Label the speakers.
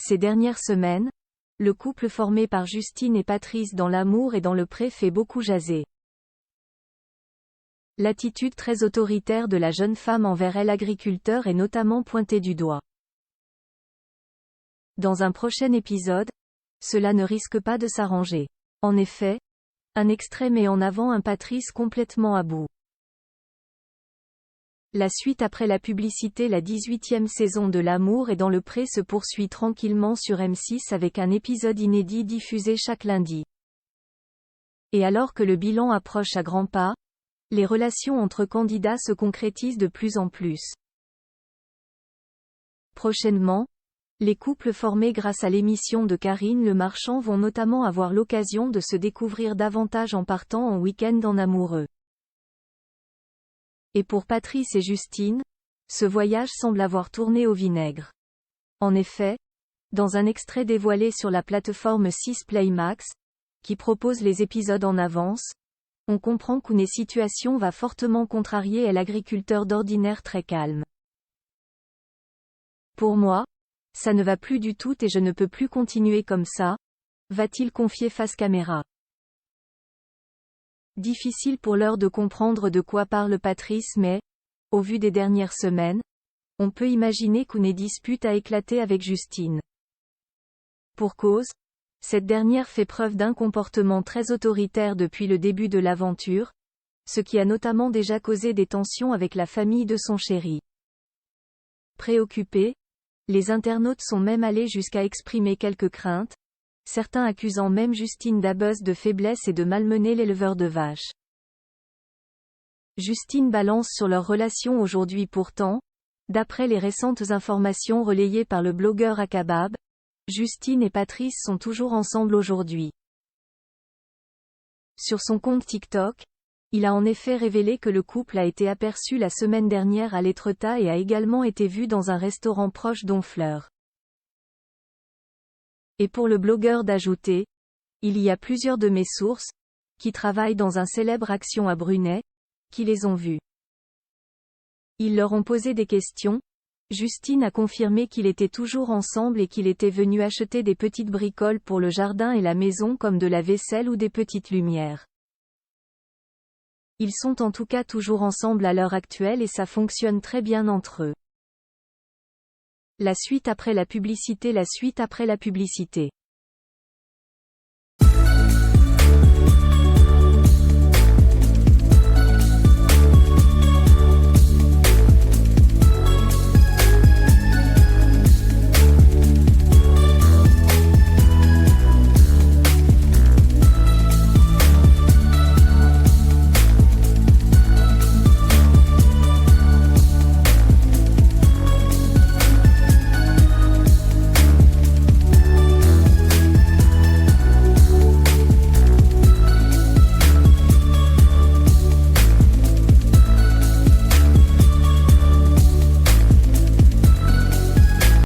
Speaker 1: Ces dernières semaines, le couple formé par Justine et Patrice dans L'amour et dans le pré fait beaucoup jaser. L'attitude très autoritaire de la jeune femme envers l'agriculteur est notamment pointée du doigt. Dans un prochain épisode, cela ne risque pas de s'arranger. En effet, un extrait met en avant un Patrice complètement à bout. La suite après la publicité. La 18e saison de L'amour et dans le pré se poursuit tranquillement sur M6 avec un épisode inédit diffusé chaque lundi. Et alors que le bilan approche à grands pas, les relations entre candidats se concrétisent de plus en plus. Prochainement, les couples formés grâce à l'émission de Karine Le Marchand vont notamment avoir l'occasion de se découvrir davantage en partant en week-end en amoureux. Et pour Patrice et Justine, ce voyage semble avoir tourné au vinaigre. En effet, dans un extrait dévoilé sur la plateforme 6play Max, qui propose les épisodes en avance, on comprend qu'une situation va fortement contrarier l'agriculteur d'ordinaire très calme. Pour moi, ça ne va plus du tout et je ne peux plus continuer comme ça, va-t-il confier face caméra. Difficile pour l'heure de comprendre de quoi parle Patrice mais, au vu des dernières semaines, on peut imaginer qu'une dispute a éclaté avec Justine. Pour cause, cette dernière fait preuve d'un comportement très autoritaire depuis le début de l'aventure, ce qui a notamment déjà causé des tensions avec la famille de son chéri. Préoccupés, les internautes sont même allés jusqu'à exprimer quelques craintes, certains accusant même Justine d'abus de faiblesse et de malmener l'éleveur de vaches. Justine balance sur leur relation aujourd'hui pourtant, d'après les récentes informations relayées par le blogueur Akabab, Justine et Patrice sont toujours ensemble aujourd'hui. Sur son compte TikTok, il a en effet révélé que le couple a été aperçu la semaine dernière à l'Étretat et a également été vu dans un restaurant proche d'Honfleur. Et pour le blogueur d'ajouter, il y a plusieurs de mes sources, qui travaillent dans un célèbre Action à Brunet, qui les ont vus. Ils leur ont posé des questions. Justine a confirmé qu'ils étaient toujours ensemble et qu'il était venu acheter des petites bricoles pour le jardin et la maison comme de la vaisselle ou des petites lumières. Ils sont en tout cas toujours ensemble à l'heure actuelle et ça fonctionne très bien entre eux. La suite après la publicité. La suite après la publicité.